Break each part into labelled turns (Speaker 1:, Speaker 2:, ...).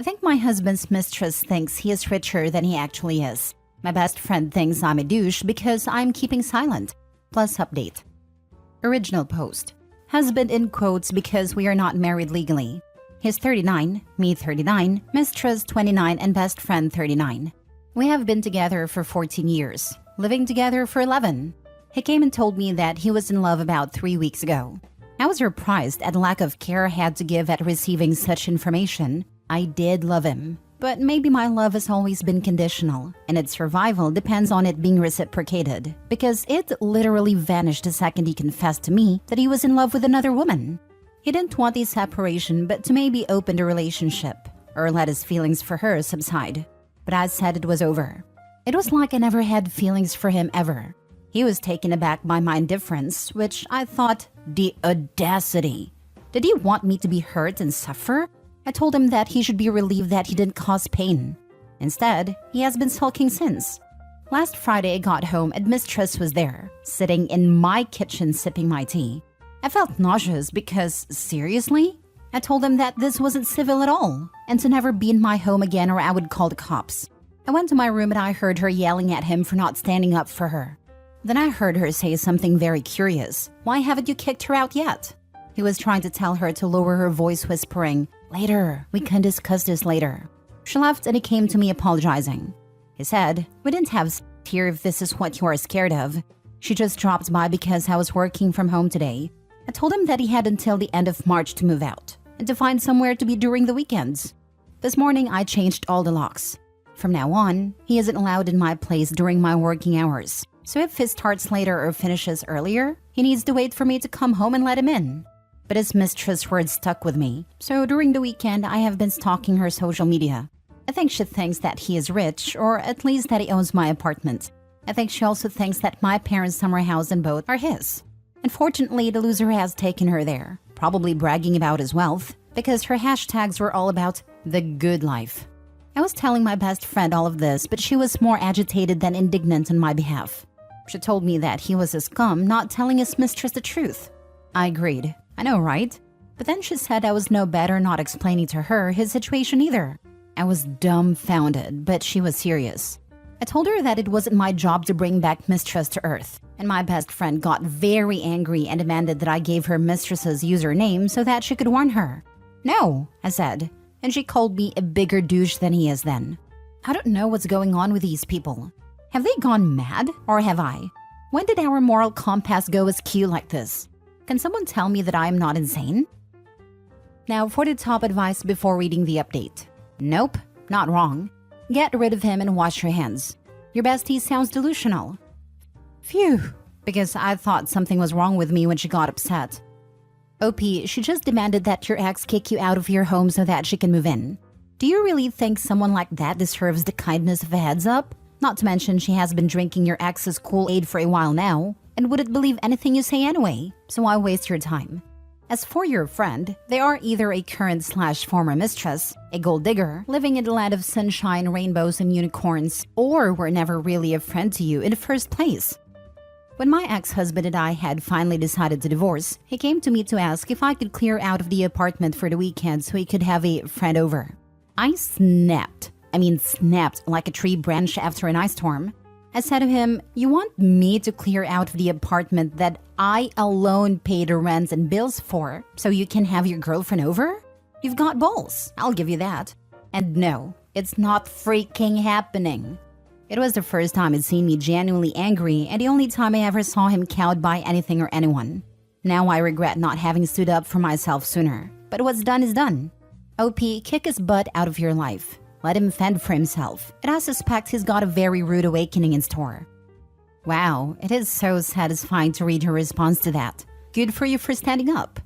Speaker 1: think my husband's mistress thinks he is richer than he actually is. My best friend thinks I'm a douche because I'm keeping silent. Plus update. Original post. Husband in quotes because we are not married legally. He's 39, me 39, mistress 29, and best friend 39. We have been together for 14 years, living together for 11. He came and told me that he was in love about 3 weeks ago. I was surprised at the lack of care I had to give at receiving such information. I did love him, but maybe my love has always been conditional, and its survival depends on it being reciprocated, because it literally vanished the second he confessed to me that he was in love with another woman. He didn't want the separation, but to maybe open the relationship, or let his feelings for her subside. But I said it was over. It was like I never had feelings for him ever. He was taken aback by my indifference, which I thought, the audacity. Did he want me to be hurt and suffer? I told him that he should be relieved that he didn't cause pain. Instead, he has been sulking since. Last Friday I got home and mistress was there, sitting in my kitchen sipping my tea. I felt nauseous because, seriously? I told him that this wasn't civil at all, and to never be in my home again or I would call the cops. I went to my room and I heard her yelling at him for not standing up for her. Then I heard her say something very curious. Why haven't you kicked her out yet? He was trying to tell her to lower her voice, whispering, "Later, we can discuss this later." She left and he came to me apologizing. He said, "We didn't have sex here if this is what you are scared of. She just dropped by because I was working from home today." I told him that he had until the end of March to move out and to find somewhere to be during the weekends. This morning, I changed all the locks. From now on, he isn't allowed in my place during my working hours. So if he starts later or finishes earlier, he needs to wait for me to come home and let him in. But his mistress words stuck with me. So during the weekend, I have been stalking her social media. I think she thinks that he is rich, or at least that he owns my apartment. I think she also thinks that my parents' summer house and boat are his. Unfortunately, the loser has taken her there, probably bragging about his wealth, because her hashtags were all about the good life. I was telling my best friend all of this, but she was more agitated than indignant on my behalf. She told me that he was a scum, not telling his mistress the truth. I agreed. I know, right? But then she said I was no better not explaining to her his situation either. I was dumbfounded, but she was serious. I told her that it wasn't my job to bring back mistress to earth, and my best friend got very angry and demanded that I gave her mistress's username so that she could warn her. "No," I said, and she called me a bigger douche than he is then. I don't know what's going on with these people. Have they gone mad, or have I? When did our moral compass go askew like this? Can someone tell me that I am not insane? Now for the top advice before reading the update. Nope, not wrong. Get rid of him and wash your hands. Your bestie sounds delusional. Phew, because I thought something was wrong with me when she got upset. OP, she just demanded that your ex kick you out of your home so that she can move in. Do you really think someone like that deserves the kindness of a heads up? Not to mention she has been drinking your ex's Kool-Aid for a while now and wouldn't believe anything you say anyway, so why waste your time? As for your friend, they are either a current/former mistress, a gold digger, living in the land of sunshine, rainbows, and unicorns, or were never really a friend to you in the first place. When my ex-husband and I had finally decided to divorce, he came to me to ask if I could clear out of the apartment for the weekend so he could have a friend over. I snapped like a tree branch after an ice storm. I said to him, "You want me to clear out of the apartment that I alone pay the rents and bills for so you can have your girlfriend over? You've got balls, I'll give you that." And no, it's not freaking happening. It was the first time he'd seen me genuinely angry and the only time I ever saw him cowed by anything or anyone. Now I regret not having stood up for myself sooner. But what's done is done. OP, kick his butt out of your life. Let him fend for himself, and I suspect he's got a very rude awakening in store. Wow, it is so satisfying to read her response to that. Good for you for standing up.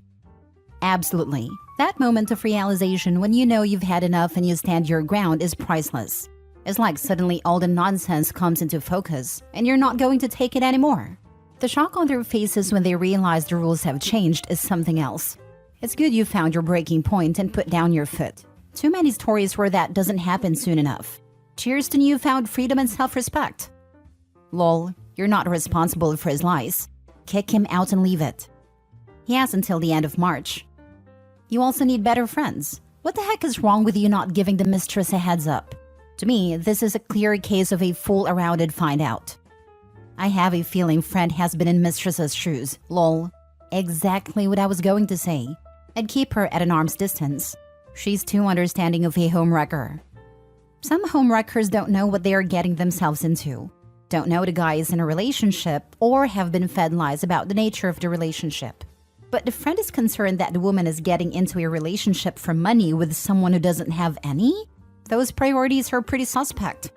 Speaker 1: Absolutely. That moment of realization when you know you've had enough and you stand your ground is priceless. It's like suddenly all the nonsense comes into focus, and you're not going to take it anymore. The shock on their faces when they realize the rules have changed is something else. It's good you found your breaking point and put down your foot. Too many stories where that doesn't happen soon enough. Cheers to newfound freedom and self-respect. Lol, you're not responsible for his lies. Kick him out and leave it. He has until the end of March. You also need better friends. What the heck is wrong with you not giving the mistress a heads up? To me, this is a clear case of a fool-arounded find out. I have a feeling friend has been in mistress's shoes. Lol. Exactly what I was going to say. I'd keep her at an arm's distance. She's too understanding of a homewrecker. Some homewreckers don't know what they are getting themselves into. Don't know the guy is in a relationship or have been fed lies about the nature of the relationship. But the friend is concerned that the woman is getting into a relationship for money with someone who doesn't have any? Those priorities are pretty suspect.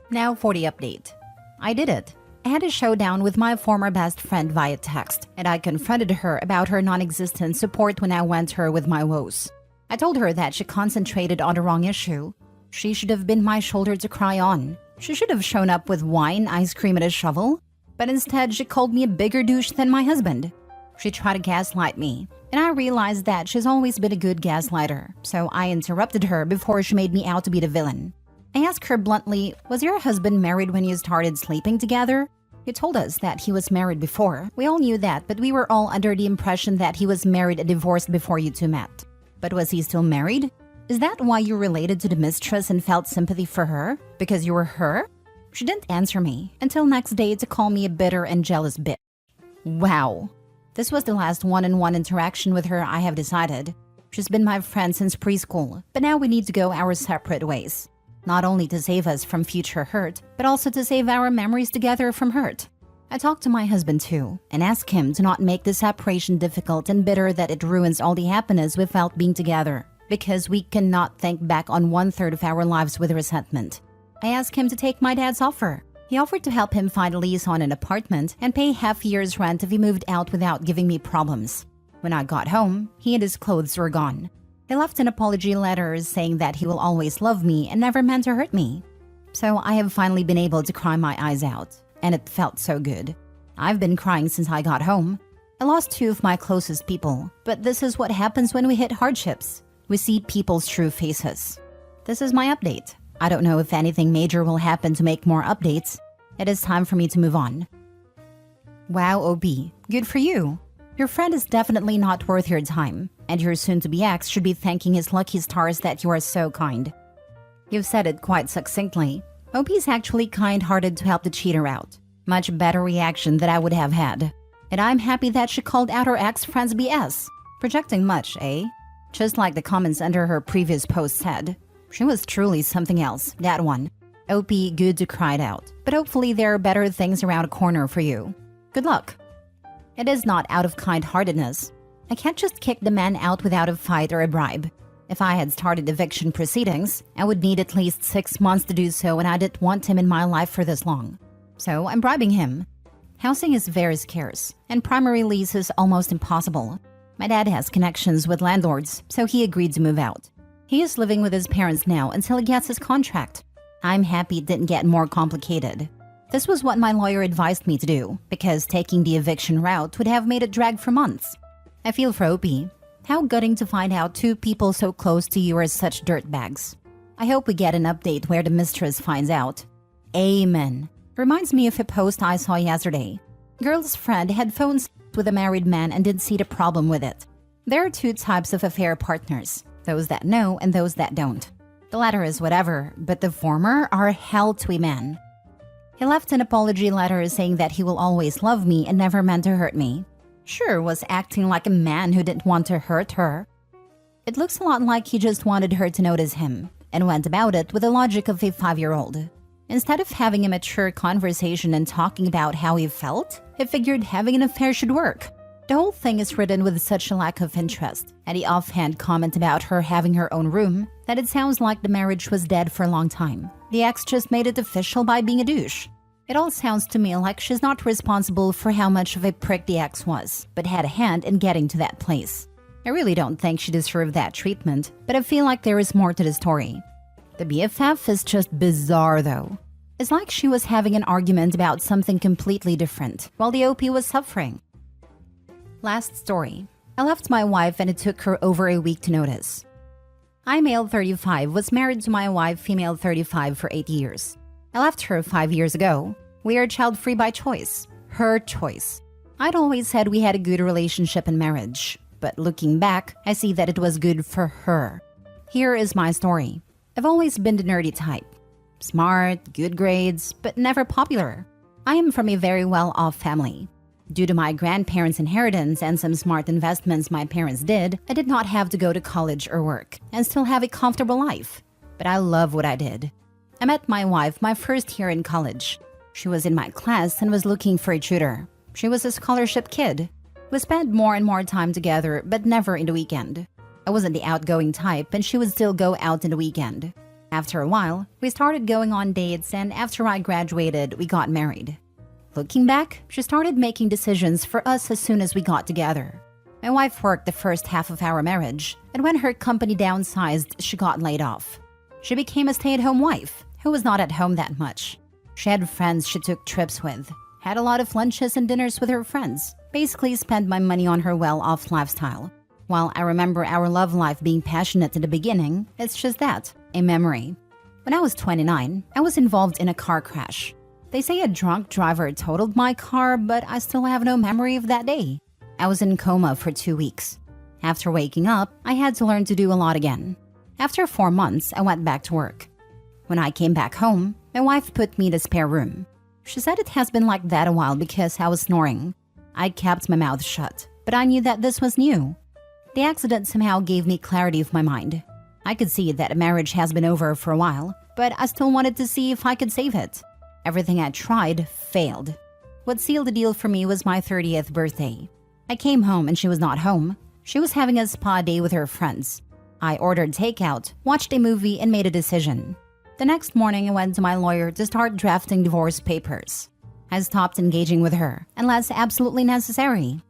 Speaker 1: Now for the update. I did it. I had a showdown with my former best friend via text, and I confronted her about her non-existent support when I went to her with my woes. I told her that she concentrated on the wrong issue. She should have been my shoulder to cry on. She should have shown up with wine, ice cream, and a shovel. But instead, she called me a bigger douche than my husband. She tried to gaslight me, and I realized that she's always been a good gaslighter, so I interrupted her before she made me out to be the villain. I asked her bluntly, was your husband married when you started sleeping together? You told us that he was married before. We all knew that, but we were all under the impression that he was married and divorced before you two met. But was he still married? Is that why you related to the mistress and felt sympathy for her? Because you were her? She didn't answer me until next day to call me a bitter and jealous bitch. Wow. This was the last one-on-one interaction with her, I have decided. She's been my friend since preschool, but now we need to go our separate ways. Not only to save us from future hurt, but also to save our memories together from hurt. I talked to my husband too, and asked him to not make the separation difficult and bitter that it ruins all the happiness we felt being together, because we cannot think back on 1/3 of our lives with resentment. I asked him to take my dad's offer. He offered to help him find a lease on an apartment and pay half a year's rent if he moved out without giving me problems. When I got home, he and his clothes were gone. He left an apology letter saying that he will always love me and never meant to hurt me. So I have finally been able to cry my eyes out, and it felt so good. I've been crying since I got home. I lost 2 of my closest people, but this is what happens when we hit hardships. We see people's true faces. This is my update. I don't know if anything major will happen to make more updates. It is time for me to move on. Wow, OB, good for you. Your friend is definitely not worth your time, and your soon-to-be ex should be thanking his lucky stars that you are so kind. You've said it quite succinctly. OP is actually kind-hearted to help the cheater out. Much better reaction than I would have had. And I'm happy that she called out her ex-friend's BS. Projecting much, eh? Just like the comments under her previous post said. She was truly something else, that one. OP, good to cry it out. But hopefully there are better things around the corner for you. Good luck. It is not out of kind-heartedness. I can't just kick the man out without a fight or a bribe. If I had started eviction proceedings, I would need at least 6 months to do so, and I didn't want him in my life for this long. So I'm bribing him. Housing is very scarce, and primary lease is almost impossible. My dad has connections with landlords, so he agreed to move out. He is living with his parents now until he gets his contract. I'm happy it didn't get more complicated. This was what my lawyer advised me to do, because taking the eviction route would have made it drag for months. I feel for OP. How gutting to find out 2 people so close to you are such dirtbags. I hope we get an update where the mistress finds out. Amen. Reminds me of a post I saw yesterday. Girl's friend had phone sex with a married man and didn't see the problem with it. There are 2 types of affair partners, those that know and those that don't. The latter is whatever, but the former are hell to a man. He left an apology letter saying that he will always love me and never meant to hurt me. Sure was acting like a man who didn't want to hurt her. It looks a lot like he just wanted her to notice him, and went about it with the logic of a 5-year-old. Instead of having a mature conversation and talking about how he felt, he figured having an affair should work. The whole thing is written with such a lack of interest, and the offhand comment about her having her own room, that it sounds like the marriage was dead for a long time. The ex just made it official by being a douche. It all sounds to me like she's not responsible for how much of a prick the ex was, but had a hand in getting to that place. I really don't think she deserved that treatment, but I feel like there is more to the story. The BFF is just bizarre though. It's like she was having an argument about something completely different, while the OP was suffering. Last story. I left my wife and it took her over a week to notice. I, male 35, was married to my wife, female 35, for 8 years. I left her 5 years ago. We are child-free by choice. Her choice. I'd always said we had a good relationship and marriage. but looking back, I see that it was good for her. Here is my story. I've always been the nerdy type. Smart, good grades, but never popular. I am from a very well-off family. Due to my grandparents' inheritance and some smart investments my parents did, I did not have to go to college or work and still have a comfortable life. But I love what I did. I met my wife my first year in college. She was in my class and was looking for a tutor. She was a scholarship kid. We spent more and more time together, but never in the weekend. I wasn't the outgoing type, and she would still go out in the weekend. After a while, we started going on dates, and after I graduated, we got married. Looking back, she started making decisions for us as soon as we got together. My wife worked the first half of our marriage, and when her company downsized, she got laid off. She became a stay-at-home wife who was not at home that much. She had friends she took trips with, had a lot of lunches and dinners with her friends, basically spent my money on her well-off lifestyle. While I remember our love life being passionate in the beginning, it's just that, a memory. When I was 29, I was involved in a car crash. They say a drunk driver totaled my car, but I still have no memory of that day. I was in coma for 2 weeks. After waking up, I had to learn to do a lot again. After 4 months, I went back to work. When I came back home, my wife put me in the spare room. She said it has been like that a while because I was snoring. I kept my mouth shut, but I knew that this was new. The accident somehow gave me clarity of my mind. I could see that a marriage has been over for a while, but I still wanted to see if I could save it. Everything I tried failed. What sealed the deal for me was my 30th birthday. I came home and she was not home. She was having a spa day with her friends. I ordered takeout, watched a movie, and made a decision. The next morning, I went to my lawyer to start drafting divorce papers. I stopped engaging with her unless absolutely necessary.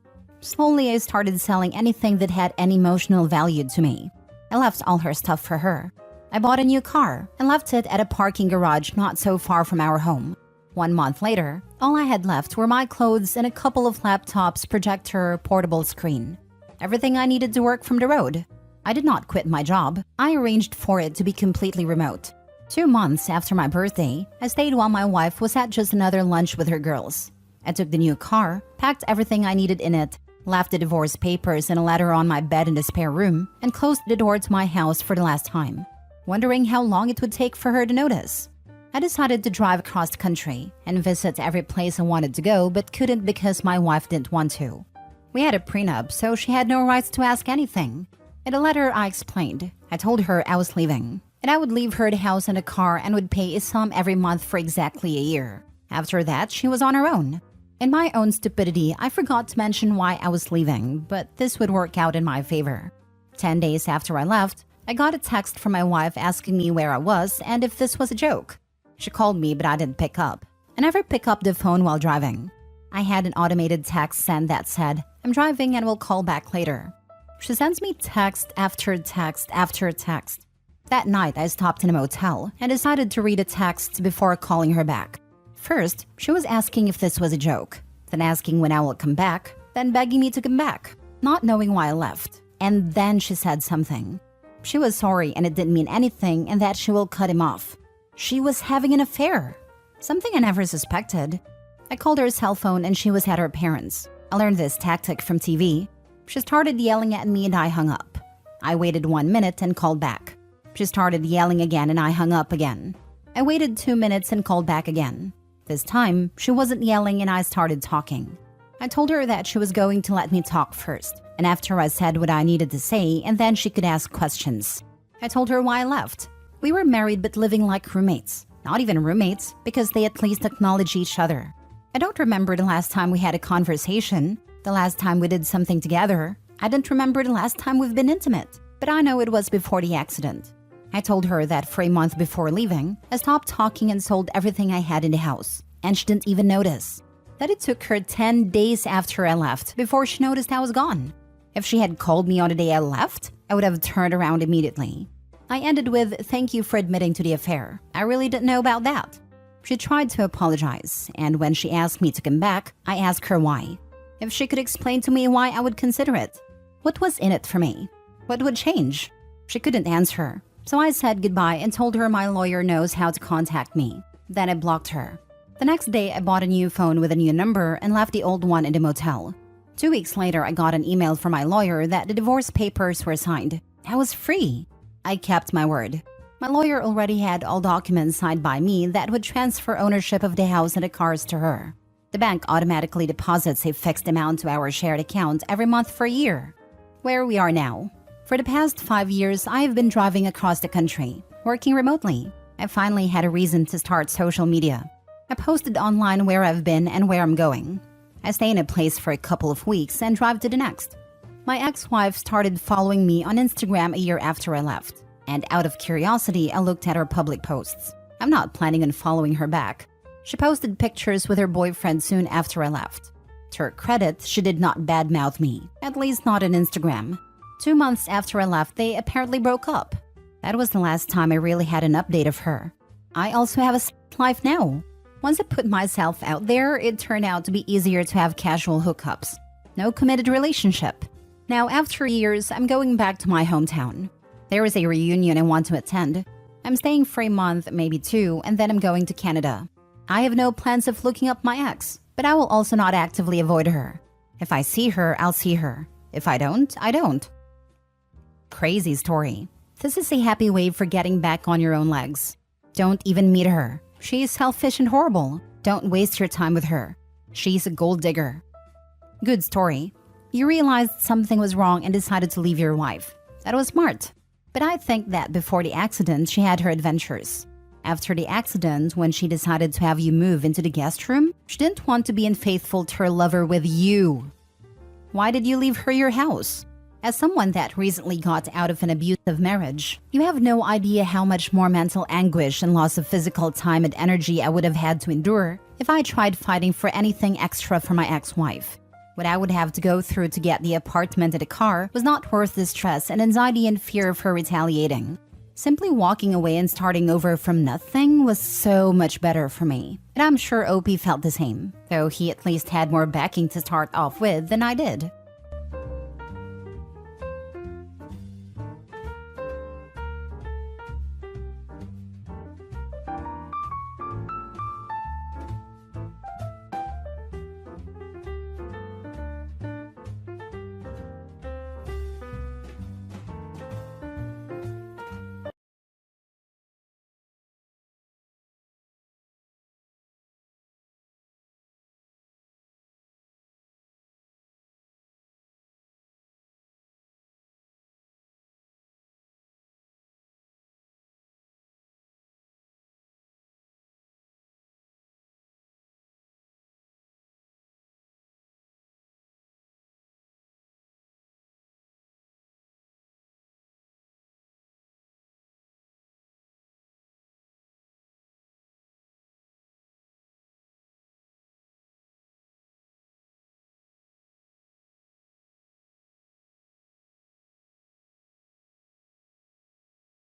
Speaker 1: Slowly, I started selling anything that had any emotional value to me. I left all her stuff for her. I bought a new car and left it at a parking garage not so far from our home. 1 month later, all I had left were my clothes and a couple of laptops, projector, portable screen. Everything I needed to work from the road. I did not quit my job. I arranged for it to be completely remote. 2 months after my birthday, I stayed while my wife was at just another lunch with her girls. I took the new car, packed everything I needed in it, left the divorce papers and a letter on my bed in the spare room, and closed the door to my house for the last time, wondering how long it would take for her to notice. I decided to drive across the country and visit every place I wanted to go but couldn't because my wife didn't want to. We had a prenup, so she had no rights to ask anything. In the letter, I explained. I told her I was leaving, and I would leave her the house and a car and would pay a sum every month for exactly a year. After that, she was on her own. In my own stupidity, I forgot to mention why I was leaving, but this would work out in my favor. 10 days after I left, I got a text from my wife asking me where I was and if this was a joke. She called me, but I didn't pick up. I never pick up the phone while driving. I had an automated text sent that said, "I'm driving and will call back later." She sends me text after text after text. That night, I stopped in a motel and decided to read a text before calling her back. First, she was asking if this was a joke, then asking when I will come back, then begging me to come back, not knowing why I left. And then she said something. She was sorry and it didn't mean anything and that she will cut him off. She was having an affair, something I never suspected. I called her cell phone and she was at her parents'. I learned this tactic from TV. She started yelling at me and I hung up. I waited 1 minute and called back. She started yelling again and I hung up again. I waited 2 minutes and called back again. This time, she wasn't yelling and I started talking. I told her that she was going to let me talk first, and after I said what I needed to say, and then she could ask questions. I told her why I left. We were married but living like roommates. Not even roommates, because they at least acknowledge each other. I don't remember the last time we had a conversation, the last time we did something together. I don't remember the last time we've been intimate, but I know it was before the accident. I told her that for a month before leaving, I stopped talking and sold everything I had in the house, and she didn't even notice. That it took her 10 days after I left before she noticed I was gone. If she had called me on the day I left, I would have turned around immediately. I ended with, "Thank you for admitting to the affair. I really didn't know about that." She tried to apologize, and when she asked me to come back, I asked her why. If she could explain to me why I would consider it. What was in it for me? What would change? She couldn't answer. So I said goodbye and told her my lawyer knows how to contact me. Then I blocked her. The next day, I bought a new phone with a new number and left the old one in the motel. 2 weeks later, I got an email from my lawyer that the divorce papers were signed. I was free. I kept my word. My lawyer already had all documents signed by me that would transfer ownership of the house and the cars to her. The bank automatically deposits a fixed amount to our shared account every month for a year. Where we are now. For the past 5 years, I have been driving across the country, working remotely. I finally had a reason to start social media. I posted online where I've been and where I'm going. I stay in a place for a couple of weeks and drive to the next. My ex-wife started following me on Instagram a year after I left, and out of curiosity, I looked at her public posts. I'm not planning on following her back. She posted pictures with her boyfriend soon after I left. To her credit, she did not badmouth me, at least not on Instagram. 2 months after I left, they apparently broke up. That was the last time I really had an update of her. I also have a life now. Once I put myself out there, it turned out to be easier to have casual hookups. No committed relationship. Now, after years, I'm going back to my hometown. There is a reunion I want to attend. I'm staying for a month, maybe 2, and then I'm going to Canada. I have no plans of looking up my ex, but I will also not actively avoid her. If I see her, I'll see her. If I don't, I don't. Crazy story. This is a happy way for getting back on your own legs. Don't even meet her. She is selfish and horrible. Don't waste your time with her. She's a gold digger. Good story. You realized something was wrong and decided to leave your wife. That was smart. But I think that before the accident, she had her adventures. After the accident, when she decided to have you move into the guest room, she didn't want to be unfaithful to her lover with you. Why did you leave her your house? As someone that recently got out of an abusive marriage, you have no idea how much more mental anguish and loss of physical time and energy I would have had to endure if I tried fighting for anything extra for my ex-wife. What I would have to go through to get the apartment and a car was not worth the stress and anxiety and fear of her retaliating. Simply walking away and starting over from nothing was so much better for me. And I'm sure OP felt the same, though he at least had more backing to start off with than I did.